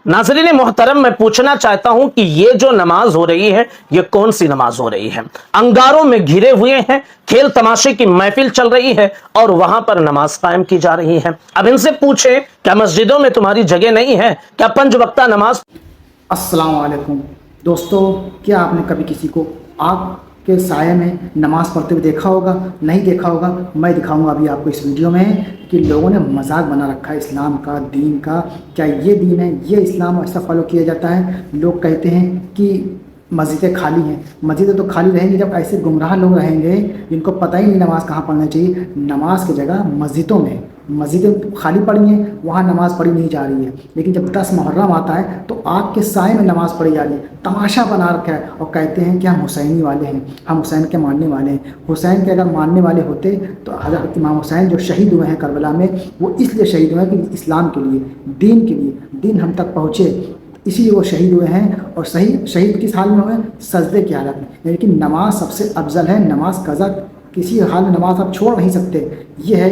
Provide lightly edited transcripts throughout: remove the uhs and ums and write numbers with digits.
नाज़रीन मोहतरम, मैं पूछना चाहता हूं कि ये जो नमाज हो रही है ये कौन सी नमाज हो रही है। अंगारों में घिरे हुए हैं, खेल तमाशे की महफिल चल रही है और वहां पर नमाज कायम की जा रही है। अब इनसे पूछें, क्या मस्जिदों में तुम्हारी जगह नहीं है? क्या 5 वक्ता नमाज। अस्सलाम वालेकुम दोस्तों, क्या आपने कभी किसी को आग के साये में नमाज़ पढ़ते हुए देखा होगा? नहीं देखा होगा। मैं दिखाऊंगा अभी आपको इस वीडियो में कि लोगों ने मजाक बना रखा है इस्लाम का, दीन का। क्या ये दीन है? ये इस्लाम ऐसा फॉलो किया जाता है? लोग कहते हैं कि मस्जिदें खाली हैं। मस्जिदें तो खाली रहेंगी जब ऐसे गुमराह लोग रहेंगे जिनको पता ही नहीं नमाज़ कहाँ पढ़ना चाहिए। नमाज की जगह मस्जिदों में, मस्जिदें खाली पड़ी हैं, वहाँ नमाज़ पढ़ी नहीं जा रही है। लेकिन जब 10 मुहर्रम आता है तो आग के साए में नमाज़ पढ़ी जा रही है। तमाशा बना रखा है और कहते हैं कि हम हुसैनी वाले हैं, हम हुसैन के मानने वाले हैं। हुसैन के अगर मानने वाले होते तो हज़रत इमाम हुसैन जो शहीद हुए हैं करबला में, वो इसलिए शहीद हुए हैं कि इस्लाम के लिए, दीन के लिए, दीन हम तक पहुँचे, इसीलिए वो शहीद हुए हैं। और शहीद किस हाल में हुए? सजदे की हालत में। लेकिन नमाज सबसे अफजल है। नमाज कज़ा किसी हाल में नमाज आप छोड़ नहीं सकते। ये है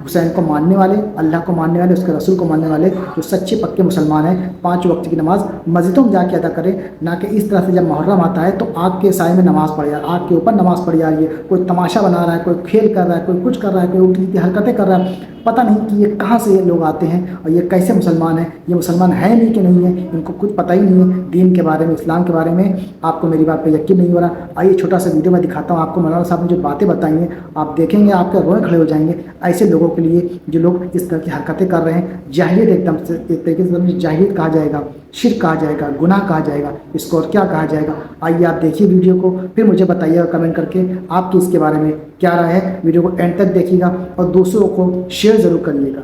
हुसैन को मानने वाले, अल्लाह को मानने वाले, उसके रसूल को मानने वाले जो सच्चे पक्के मुसलमान हैं, 5 वक्त की नमाज मस्जिदों में जाके अदा करें, ना कि इस तरह से जब मुहर्रम आता है तो आग के साए में नमाज़ पढ़ जा रही है, आग के ऊपर नमाज़ पढ़ी जा रही है। कोई तमाशा बना रहा है, कोई खेल कर रहा है, कोई कुछ कर रहा है, कोई उल्टी सीधी हरकतें कर रहा है। पता नहीं कि ये कहाँ से ये लोग आते हैं और ये कैसे मुसलमान हैं। ये मुसलमान है नहीं कि नहीं है, इनको कुछ पता ही नहीं है दीन के बारे में, इस्लाम के बारे में। आपको मेरी बात पे यकीन नहीं हो रहा? आइए छोटा सा वीडियो में दिखाता हूँ आपको। मौलाना साहब ने जो बातें बताई हैं आप देखेंगे, आपके रोए खड़े हो जाएंगे। ऐसे लोगों के लिए जो लोग इस तरह की हरकतें कर रहे हैं, जाहिलियत एकदम से, एक तरीके से जाहिलियत कहा जाएगा, शिर्क कहा जाएगा, गुनाह कहा जाएगा, इसको और क्या कहा जाएगा। आइए आप देखिए वीडियो को, फिर मुझे बताइएगा कमेंट करके आपकी इसके बारे में क्या राय है। वीडियो को एंड तक देखिएगा और दूसरों को शेयर ज़रूर करिएगा।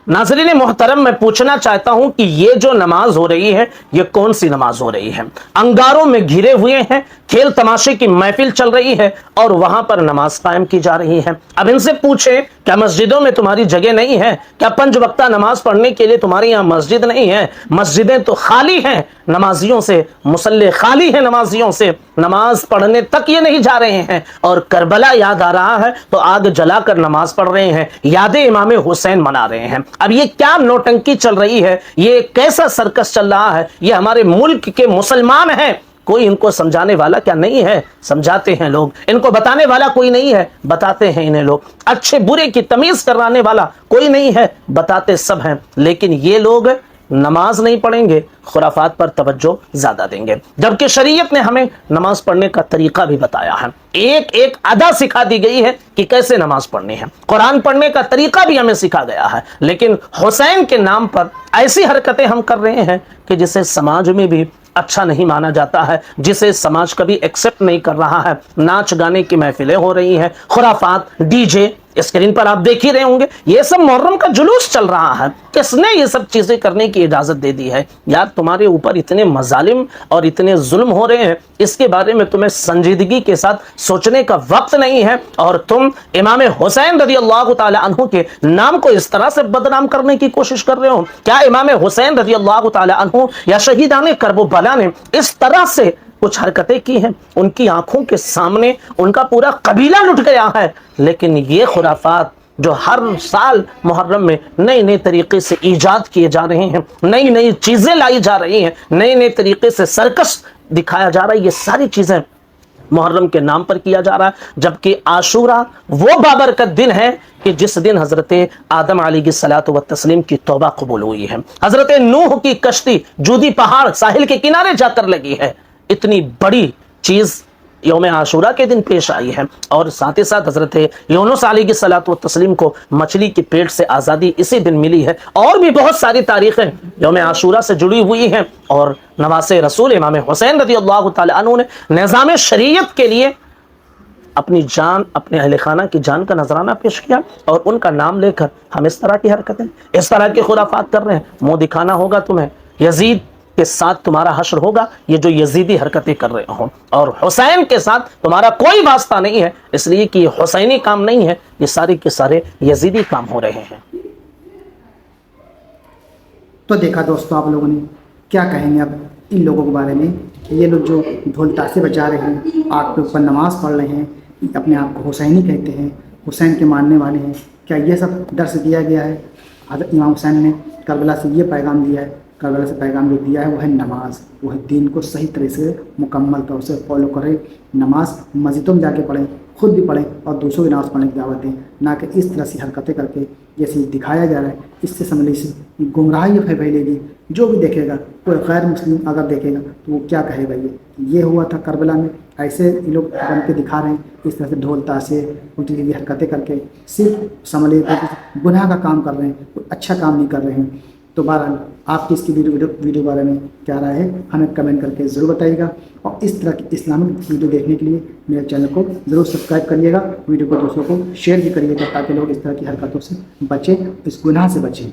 नाज़रीन मोहतरम, मैं पूछना चाहता हूं कि ये जो नमाज हो रही है ये कौन सी नमाज हो रही है। अंगारों में घिरे हुए हैं, खेल तमाशे की महफिल चल रही है और वहां पर नमाज कायम की जा रही है। अब इनसे पूछें, क्या मस्जिदों में तुम्हारी जगह नहीं है? क्या 5 वक्ता नमाज पढ़ने के लिए तुम्हारे यहाँ मस्जिद नहीं है? मस्जिदें तो खाली हैं नमाजियों से, मुसल्ले खाली हैं नमाजियों से, नमाज पढ़ने तक ये नहीं जा रहे हैं। और करबला याद आ रहा है तो आग जलाकर नमाज पढ़ रहे हैं, यादें इमाम हुसैन मना रहे हैं। अब ये क्या नौटंकी चल रही है? ये कैसा सर्कस चल रहा है? ये हमारे मुल्क के मुसलमान हैं, कोई इनको समझाने वाला क्या नहीं है? समझाते हैं लोग, इनको बताने वाला कोई नहीं है, बताते हैं इन्हें लोग। अच्छे बुरे की तमीज करवाने वाला कोई नहीं है, बताते सब हैं। लेकिन ये लोग नमाज नहीं पढ़ेंगे, खुराफात पर तवज्जो ज्यादा देंगे, जबकि शरीयत ने हमें नमाज पढ़ने का तरीका भी बताया है। एक एक अदा सिखा दी गई है कि कैसे नमाज पढ़नी है, कुरान पढ़ने का तरीका भी हमें सिखा गया है। लेकिन हुसैन के नाम पर ऐसी हरकतें हम कर रहे हैं कि जिसे समाज में भी अच्छा नहीं माना जाता है, जिसे समाज कभी एक्सेप्ट नहीं कर रहा है। नाच गाने की महफिलें हो रही हैं, खुराफात, डीजे, स्क्रीन पर आप देख ही रहे होंगे, ये सब मुहर्रम का जुलूस चल रहा है। किसने ये सब चीजें करने की इजाजत दे दी है? यार तुम्हारे ऊपर इतने मजालिम और इतने जुल्म हो रहे हैं, इसके बारे में तुम्हें संजीदगी के साथ सोचने का वक्त नहीं है। और तुम इमाम हुसैन रज़ियल्लाहु ताला अन्हु के नाम को इस तरह से बदनाम करने की कोशिश कर रहे हो। क्या इमाम हुसैन रज़ियल्लाहु ताला अन्हु या शहीदाने करबला ने इस तरह से कुछ हरकतें की हैं? उनकी आंखों के सामने उनका पूरा कबीला लुट गया है। लेकिन ये खुराफात जो हर साल मुहर्रम में नए नए तरीके से ईजाद किए जा रहे हैं, नई नई चीजें लाई जा रही हैं, नए नए तरीके से सर्कस दिखाया जा रहा है, ये सारी चीजें मुहर्रम के नाम पर किया जा रहा है। जबकि आशूरा वो बाबरकत दिन है कि जिस दिन हजरत आदम अलैहिस्सलातु व तस्लीम की तौबा कबूल हुई है, हजरत नूह की कश्ती जूदी पहाड़ साहिल के किनारे जाकर लगी है। इतनी बड़ी चीज यौम आशूरा के दिन पेश आई है। और साथ ही साथ हजरत यूनुस अलैहिस्सलातु व तस्लीम को मछली की पेट से आज़ादी इसी दिन मिली है। और भी बहुत सारी तारीखें यौम आशूरा से जुड़ी हुई हैं। और नवासे रसूल इमाम हुसैन रज़ियल्लाहु ताला अन्हु ने निज़ाम शरीयत के लिए अपनी जान, अपने अहले खाना की जान का नजराना पेश किया। और उनका नाम लेकर हम इस तरह की हरकतें, इस तरह की खुराफात कर रहे हैं। मुंह दिखाना होगा तुम्हें, यजीद के साथ तुम्हारा हश्र होगा, ये जो यजीदी हरकतें कर रहे हो। और हुसैन के साथ तुम्हारा कोई वास्ता नहीं है, इसलिए कि ये हुसैनी काम नहीं है, ये सारे के सारे यजीदी काम हो रहे हैं। तो देखा दोस्तों, आप लोगों ने क्या कहेंगे अब इन लोगों के बारे में? ये लोग जो ढोल ताशे बजा रहे हैं, आग के ऊपर नमाज पढ़ रहे हैं, अपने आप को हुसैनी कहते हैं, हुसैन के मानने वाले हैं, क्या ये सब दर्श दिया गया है हज़रत इमाम हुसैन ने? کربلا سے یہ پیغام دیا ہے، کربلا سے پیغام جو دیا ہے وہ ہے نماز، وہ ہے دین کو صحیح طرح سے مکمل طور سے فالو کریں، نماز مسجدوں میں جا کے پڑھیں، خود بھی پڑھیں اور دوسروں کی نماز پڑھنے کی دعوت دیں، نہ کہ اس طرح سے حرکتیں کر کے جیسے دکھایا جا رہا ہے، اس سے سمجھ لیجیے گمراہی پھیلے گی۔ جو بھی دیکھے گا، کوئی غیر مسلم اگر دیکھے گا تو وہ کیا کہے گا، یہ ہوا تھا کربلا میں، ایسے یہ لوگ بن کے دکھا رہے ہیں، اس طرح سے ڈھول تاشے الٹی سیدھی حرکتیں کر کے صرف سمجھ لیجیے گناہ کا کام کر رہے ہیں، کوئی اچھا کام نہیں کر رہے ہیں۔ تو بہرحال آپ کی اس کی ویڈیو بارے میں کیا رائے ہے ہمیں کمنٹ کر کے ضرور بتائیے گا، اور اس طرح کی اسلامک ویڈیو دیکھنے کے لیے میرے چینل کو ضرور سبسکرائب کریے گا، ویڈیو کو دوستوں کو شیئر بھی کریے گا تاکہ لوگ اس طرح کی حرکتوں سے بچیں، اس گناہ سے بچیں۔